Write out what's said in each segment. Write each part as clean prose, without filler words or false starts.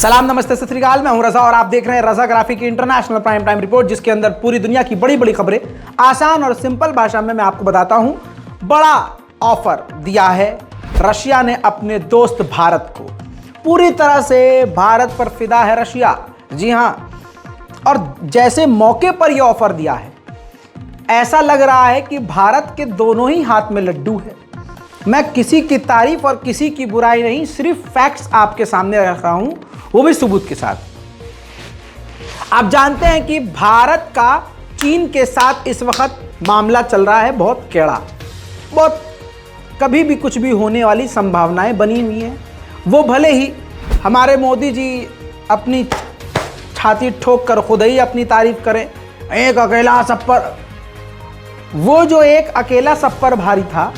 सलाम नमस्ते सत श्री अकाल। मैं हूं रजा और आप देख रहे हैं रजा ग्राफिक की इंटरनेशनल प्राइम टाइम रिपोर्ट, जिसके अंदर पूरी दुनिया की बड़ी बड़ी खबरें आसान और सिंपल भाषा में मैं आपको बताता हूं। बड़ा ऑफर दिया है रशिया ने अपने दोस्त भारत को। पूरी तरह से भारत पर फिदा है रशिया, जी हां। और जैसे मौके पर यह ऑफर दिया है, ऐसा लग रहा है कि भारत के दोनों ही हाथ में लड्डू है। मैं किसी की तारीफ और किसी की बुराई नहीं, सिर्फ फैक्ट्स आपके सामने रख रहा हूं, वो भी सबूत के साथ। आप जानते हैं कि भारत का चीन के साथ इस वक्त मामला चल रहा है बहुत टेढ़ा, बहुत कभी भी कुछ भी होने वाली संभावनाएं बनी हुई हैं। वो भले ही हमारे मोदी जी अपनी छाती ठोक कर खुद ही अपनी तारीफ करें, एक अकेला सब पर, वो जो एक अकेला सब पर भारी था,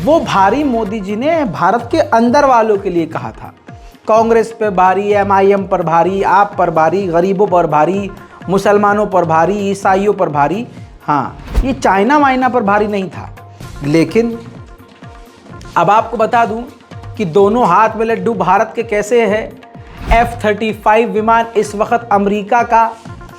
वो भारी मोदी जी ने भारत के अंदर वालों के लिए कहा था। कांग्रेस पे भारी, MIM पर भारी, आप पर भारी, गरीबों पर भारी, मुसलमानों पर भारी, ईसाइयों पर भारी। हाँ, ये चाइना वाइना पर भारी नहीं था। लेकिन अब आपको बता दूं कि दोनों हाथ में लड्डू भारत के कैसे है। F-35 विमान इस वक्त अमेरिका का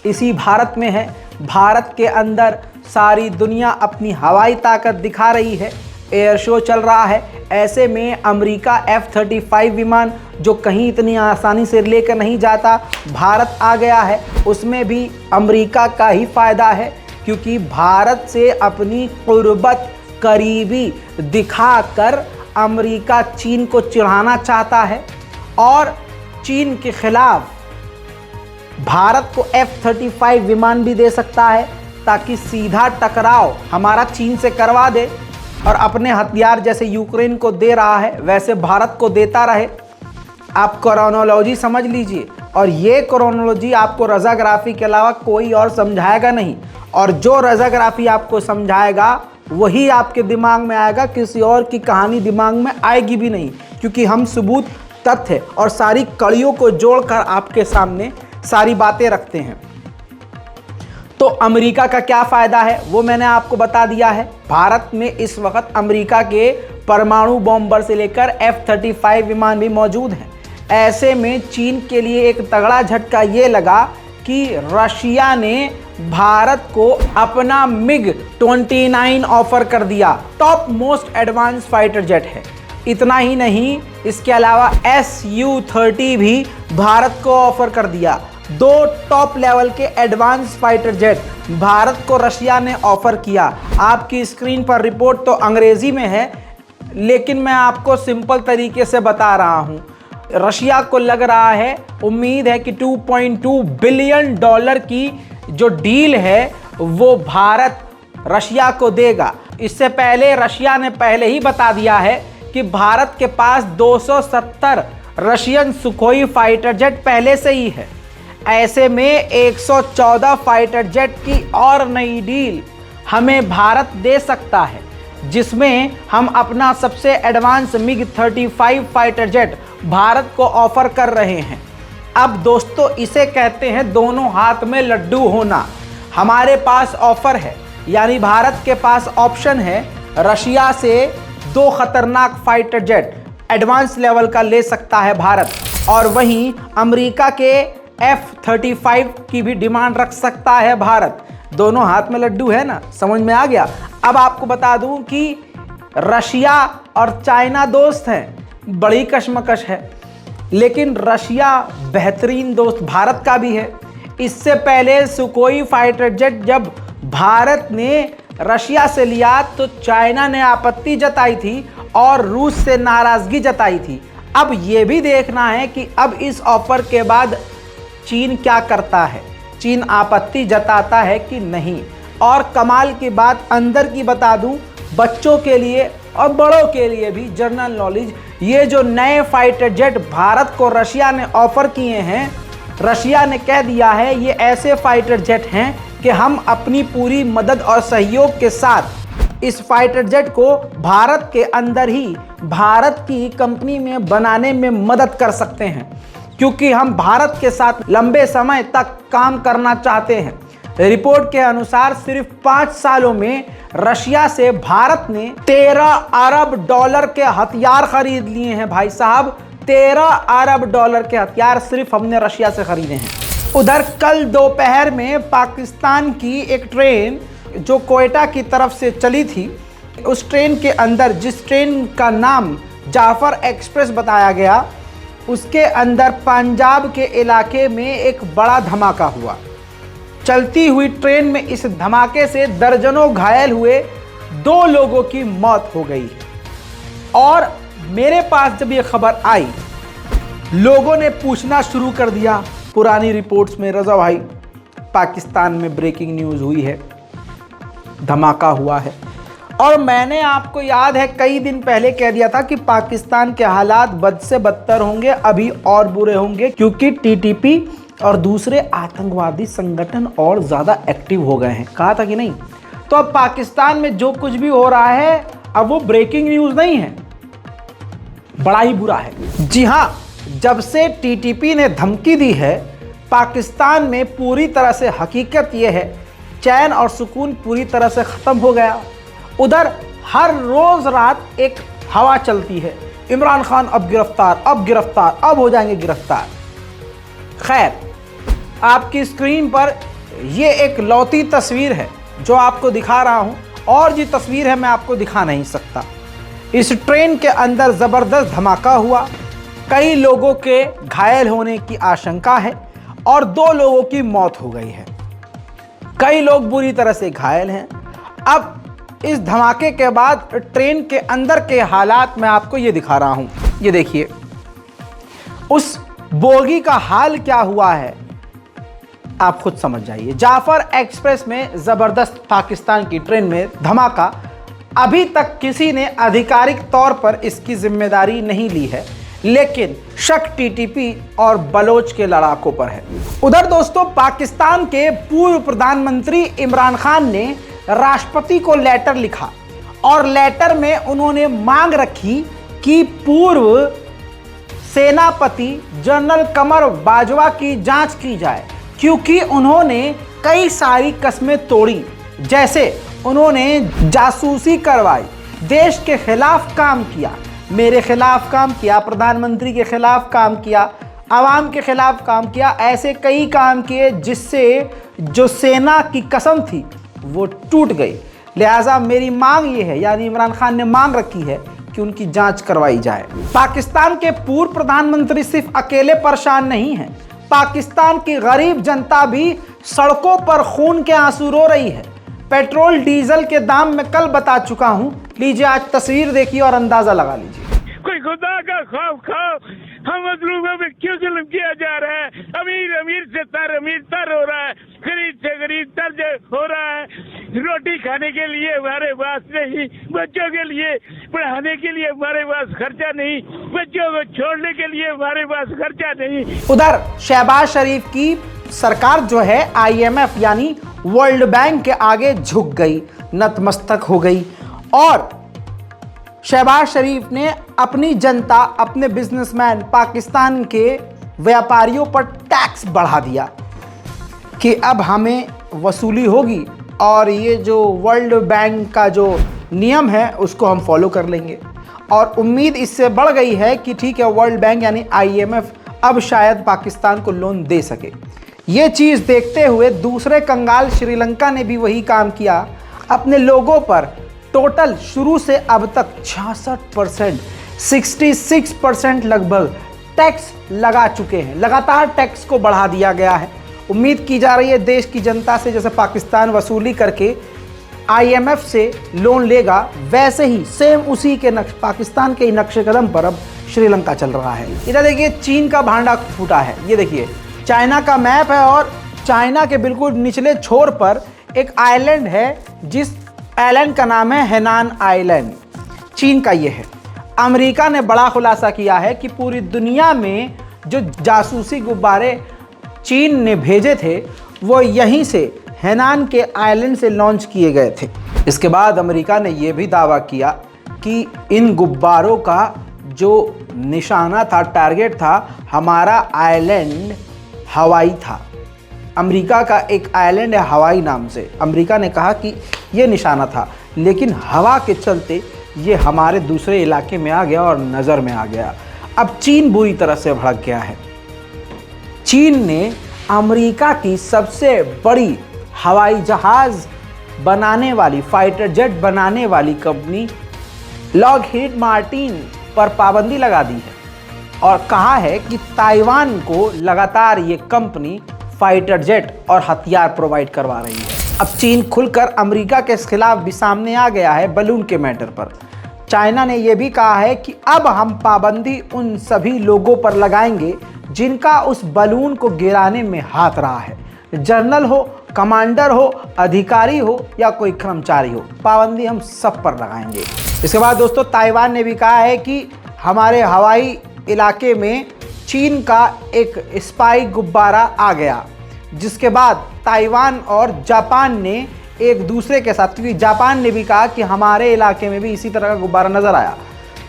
इसी भारत में है। भारत के अंदर सारी दुनिया अपनी हवाई ताकत दिखा रही है, एयर शो चल रहा है। ऐसे में अमेरिका F-35 विमान जो कहीं इतनी आसानी से लेकर नहीं जाता, भारत आ गया है। उसमें भी अमेरिका का ही फायदा है, क्योंकि भारत से अपनी कुर्बत करीबी दिखाकर अमेरिका चीन को चिढ़ाना चाहता है और चीन के खिलाफ भारत को F-35 विमान भी दे सकता है, ताकि सीधा टकराव हमारा चीन से करवा दे और अपने हथियार जैसे यूक्रेन को दे रहा है वैसे भारत को देता रहे। आप क्रोनोलॉजी समझ लीजिए, और ये क्रोनोलॉजी आपको रजाग्राफी के अलावा कोई और समझाएगा नहीं, और जो रजाग्राफी आपको समझाएगा वही आपके दिमाग में आएगा, किसी और की कहानी दिमाग में आएगी भी नहीं, क्योंकि हम सबूत, तथ्य और सारी कड़ियों को जोड़कर आपके सामने सारी बातें रखते हैं। तो अमेरिका का क्या फ़ायदा है वो मैंने आपको बता दिया है। भारत में इस वक्त अमेरिका के परमाणु बॉम्बर से लेकर F-35 विमान भी मौजूद हैं। ऐसे में चीन के लिए एक तगड़ा झटका ये लगा कि रशिया ने भारत को अपना MiG-29 ऑफर कर दिया। Top most advance fighter jet है। इतना ही नहीं, इसके अलावा Su-30 भी भारत को ऑफर कर दिया। 2 टॉप लेवल के एडवांस फाइटर जेट भारत को रशिया ने ऑफर किया। आपकी स्क्रीन पर रिपोर्ट तो अंग्रेजी में है, लेकिन मैं आपको सिंपल तरीके से बता रहा हूं। रशिया को लग रहा है, उम्मीद है कि $2.2 बिलियन की जो डील है वो भारत रशिया को देगा। इससे पहले रशिया ने पहले ही बता दिया है कि भारत के पास 270 रशियन सुखोई फाइटर जेट पहले से ही है। ऐसे में 114 फाइटर जेट की और नई डील हमें भारत दे सकता है, जिसमें हम अपना सबसे advance MiG-35 fighter jet Bharat को ऑफर कर रहे हैं। अब दोस्तों, इसे कहते हैं दोनों हाथ में लड्डू होना। हमारे पास ऑफर है, यानी भारत के पास ऑप्शन है, रशिया से 2 खतरनाक फाइटर जेट एडवांस लेवल का ले सकता है भारत, और वहीं अमेरिका के F-35 की भी डिमांड रख सकता है भारत। दोनों हाथ में लड्डू है ना, समझ में आ गया। अब आपको बता दूं कि रशिया और चाइना दोस्त हैं, बड़ी कशमकश है, लेकिन रशिया बेहतरीन दोस्त भारत का भी है। इससे पहले सुकोई फाइटर जेट जब भारत ने रशिया से लिया तो चाइना ने आपत्ति जताई थी और रूस से नाराजगी जताई थी। अब ये भी देखना है कि अब इस ऑफर के बाद चीन क्या करता है, चीन आपत्ति जताता है कि नहीं। और कमाल की बात अंदर की बता दूं, बच्चों के लिए और बड़ों के लिए भी जनरल नॉलेज, ये जो नए फाइटर जेट भारत को रशिया ने ऑफर किए हैं, रशिया ने कह दिया है ये ऐसे फाइटर जेट हैं कि हम अपनी पूरी मदद और सहयोग के साथ इस फाइटर जेट को भारत के अंदर ही भारत की कंपनी में बनाने में मदद कर सकते हैं, क्योंकि हम भारत के साथ लंबे समय तक काम करना चाहते हैं। रिपोर्ट के अनुसार सिर्फ 5 सालों में रशिया से भारत ने $13 अरब के हथियार खरीद लिए हैं भाई साहब। 13 अरब डॉलर के हथियार सिर्फ हमने रशिया से खरीदे हैं। उधर कल दोपहर में पाकिस्तान की एक ट्रेन जो कोयटा की तरफ से चली थी, उस ट्रेन के अंदर, जिस ट्रेन का नाम जाफर एक्सप्रेस बताया गया, उसके अंदर पंजाब के इलाके में एक बड़ा धमाका हुआ। चलती हुई ट्रेन में इस धमाके से दर्जनों घायल हुए, 2 लोगों की मौत हो गई। और मेरे पास जब ये खबर आई, लोगों ने पूछना शुरू कर दिया पुरानी रिपोर्ट्स में, रज़ा भाई पाकिस्तान में ब्रेकिंग न्यूज़ हुई है, धमाका हुआ है। और मैंने आपको याद है कई दिन पहले कह दिया था कि पाकिस्तान के हालात बद से बदतर होंगे, अभी और बुरे होंगे, क्योंकि टीटीपी और दूसरे आतंकवादी संगठन और ज़्यादा एक्टिव हो गए हैं। कहा था कि नहीं? तो अब पाकिस्तान में जो कुछ भी हो रहा है, अब वो ब्रेकिंग न्यूज़ नहीं है, बड़ा ही बुरा है। जी हाँ, जब से टीटीपी ने धमकी दी है, पाकिस्तान में पूरी तरह से हकीकत ये है, चैन और सुकून पूरी तरह से ख़त्म हो गया। उधर हर रोज़ रात एक हवा चलती है, इमरान खान अब गिरफ्तार, अब गिरफ्तार, अब हो जाएंगे गिरफ्तार। खैर, आपकी स्क्रीन पर ये एक लौती तस्वीर है जो आपको दिखा रहा हूँ, और जी तस्वीर है मैं आपको दिखा नहीं सकता। इस ट्रेन के अंदर ज़बरदस्त धमाका हुआ, कई लोगों के घायल होने की आशंका है और 2 लोगों की मौत हो गई है, कई लोग बुरी तरह से घायल हैं। अब इस धमाके के बाद ट्रेन के अंदर के हालात मैं आपको ये दिखा रहा हूँ। ये देखिए उस बोगी का हाल क्या हुआ है, आप खुद समझ जाइए। जाफर एक्सप्रेस में ज़बरदस्त पाकिस्तान की ट्रेन में धमाका, अभी तक किसी ने आधिकारिक तौर पर इसकी जिम्मेदारी नहीं ली है, लेकिन शक टीटीपी और बलोच के लड़ाकों पर है। उधर दोस्तों, पाकिस्तान के पूर्व प्रधानमंत्री इमरान खान ने राष्ट्रपति को लेटर लिखा और लेटर में उन्होंने मांग रखी कि पूर्व सेनापति जनरल कमर बाजवा की जांच की जाए, क्योंकि उन्होंने कई सारी कस्में तोड़ी, जैसे उन्होंने जासूसी करवाई, देश के खिलाफ काम किया, मेरे खिलाफ काम किया, प्रधानमंत्री के खिलाफ काम किया, आवाम के खिलाफ काम किया, ऐसे कई काम किए जिससे जो सेना की कसम थी वो टूट गई। लिहाजा मेरी मांग ये है, यानी इमरान खान ने मांग रखी है कि उनकी जांच करवाई जाए। पाकिस्तान के पूर्व प्रधानमंत्री सिर्फ अकेले परेशान नहीं हैं, पाकिस्तान की गरीब जनता भी सड़कों पर खून के आंसू रो रही है। पेट्रोल डीजल के दाम मैं कल बता चुका हूं, लीजिए आज तस्वीर देखिए और अंदाजा लगा लीजिए। कोई खुदा का खौफ खाओ, हम मजलूमों में क्यों जुल्म किया जा रहा है? अमीर अमीर से अमीर तर हो रहा है, गरीब से गरीब तर हो रहा है। रोटी खाने के लिए हमारे पास नहीं, बच्चों के लिए पढ़ाने के लिए हमारे पास खर्चा नहीं, बच्चों को छोड़ने के लिए हमारे पास खर्चा नहीं। उधर शहबाज शरीफ की सरकार जो है IMF यानी वर्ल्ड बैंक के आगे झुक गई, नतमस्तक हो गई, और शहबाज शरीफ ने अपनी जनता, अपने बिजनेसमैन, पाकिस्तान के व्यापारियों पर टैक्स बढ़ा दिया कि अब हमें वसूली होगी और ये जो वर्ल्ड बैंक का जो नियम है उसको हम फॉलो कर लेंगे। और उम्मीद इससे बढ़ गई है कि ठीक है, वर्ल्ड बैंक यानी IMF अब शायद पाकिस्तान को लोन दे सके। ये चीज़ देखते हुए दूसरे कंगाल श्रीलंका ने भी वही काम किया, अपने लोगों पर टोटल शुरू से अब तक 66%, 66% लगभग टैक्स लगा चुके हैं। लगातार टैक्स को बढ़ा दिया गया है। उम्मीद की जा रही है देश की जनता से जैसे पाकिस्तान वसूली करके IMF से लोन लेगा, वैसे ही सेम उसी के पाकिस्तान के नक्शे कदम पर अब श्रीलंका चल रहा है। इधर देखिए चीन का भांडा फूटा है, ये देखिए चाइना का मैप है और चाइना के बिल्कुल निचले छोर पर एक आइलैंड है, जिस आइलैंड का नाम है हेनान आइलैंड, चीन का ये है। अमेरिका ने बड़ा खुलासा किया है कि पूरी दुनिया में जो जासूसी गुब्बारे चीन ने भेजे थे वो यहीं से हेनान के आइलैंड से लॉन्च किए गए थे। इसके बाद अमेरिका ने यह भी दावा किया कि इन गुब्बारों का जो निशाना था, टारगेट था, हमारा आइलैंड हवाई था। अमेरिका का एक आइलैंड है हवाई नाम से, अमेरिका ने कहा कि ये निशाना था, लेकिन हवा के चलते ये हमारे दूसरे इलाके में आ गया और नज़र में आ गया। अब चीन बुरी तरह से भड़क गया है। चीन ने अमेरिका की सबसे बड़ी हवाई जहाज बनाने वाली, फाइटर जेट बनाने वाली कंपनी लॉकहीड मार्टिन पर पाबंदी लगा दी है और कहा है कि ताइवान को लगातार ये कंपनी फाइटर जेट और हथियार प्रोवाइड करवा रही है। अब चीन खुलकर अमेरिका के खिलाफ भी सामने आ गया है बलून के मैटर पर। चाइना ने यह भी कहा है कि अब हम पाबंदी उन सभी लोगों पर लगाएंगे जिनका उस बलून को गिराने में हाथ रहा है, जनरल हो, कमांडर हो, अधिकारी हो या कोई कर्मचारी हो, पाबंदी हम सब पर लगाएंगे। इसके बाद दोस्तों ताइवान ने भी कहा है कि हमारे हवाई इलाके में चीन का एक स्पाई गुब्बारा आ गया, जिसके बाद ताइवान और जापान ने एक दूसरे के साथ, क्योंकि जापान ने भी कहा कि हमारे इलाके में भी इसी तरह का गुब्बारा नज़र आया,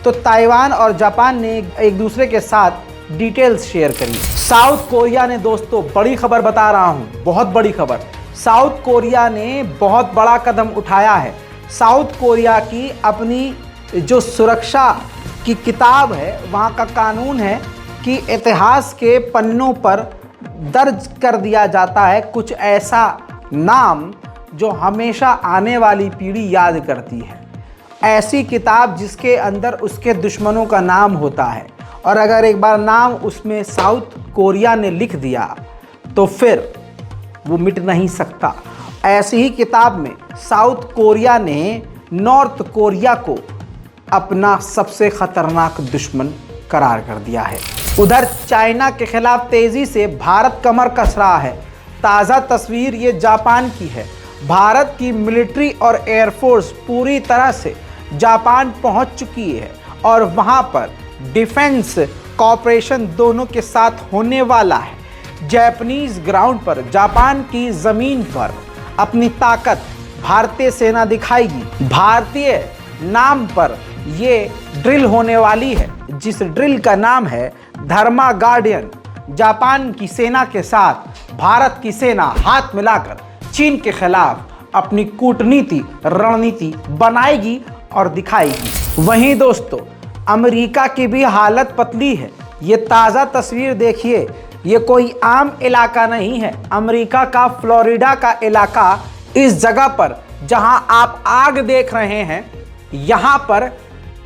तो ताइवान और जापान ने एक दूसरे के साथ डिटेल्स शेयर करी। साउथ कोरिया ने दोस्तों, बड़ी खबर बता रहा हूँ, बहुत बड़ी खबर, साउथ कोरिया ने बहुत बड़ा कदम उठाया है। साउथ कोरिया की अपनी जो सुरक्षा की किताब है, वहाँ का कानून है कि इतिहास के पन्नों पर दर्ज कर दिया जाता है कुछ ऐसा नाम जो हमेशा आने वाली पीढ़ी याद करती है। ऐसी किताब जिसके अंदर उसके दुश्मनों का नाम होता है, और अगर एक बार नाम उसमें साउथ कोरिया ने लिख दिया तो फिर वो मिट नहीं सकता। ऐसी ही किताब में साउथ कोरिया ने नॉर्थ कोरिया को अपना सबसे खतरनाक दुश्मन करार कर दिया है। उधर चाइना के खिलाफ तेजी से भारत कमर कस रहा है। ताज़ा तस्वीर ये जापान की है। भारत की मिलिट्री और एयरफोर्स पूरी तरह से जापान पहुंच चुकी है और वहां पर डिफेंस कॉपरेशन दोनों के साथ होने वाला है। जापानीज ग्राउंड पर, जापान की ज़मीन पर अपनी ताकत भारतीय सेना दिखाएगी। भारतीय नाम पर ये ड्रिल होने वाली है, जिस ड्रिल का नाम है धर्मा गार्डियन। जापान की सेना के साथ भारत की सेना हाथ मिलाकर चीन के खिलाफ अपनी कूटनीति, रणनीति बनाएगी और दिखाएगी। वहीं दोस्तों अमेरिका की भी हालत पतली है। ये ताज़ा तस्वीर देखिए, ये कोई आम इलाका नहीं है। अमेरिका का फ्लोरिडा का इलाका, इस जगह पर जहां आप आग देख रहे हैं, यहाँ पर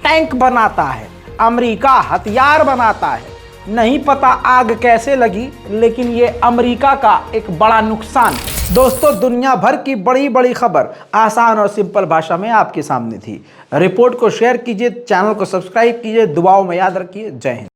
टैंक बनाता है, अमेरिका हथियार बनाता है। नहीं पता आग कैसे लगी, लेकिन ये अमेरिका का एक बड़ा नुकसान है। दोस्तों दुनिया भर की बड़ी बड़ी खबर आसान और सिंपल भाषा में आपके सामने थी। रिपोर्ट को शेयर कीजिए, चैनल को सब्सक्राइब कीजिए, दुआओं में याद रखिए। जय हिंद।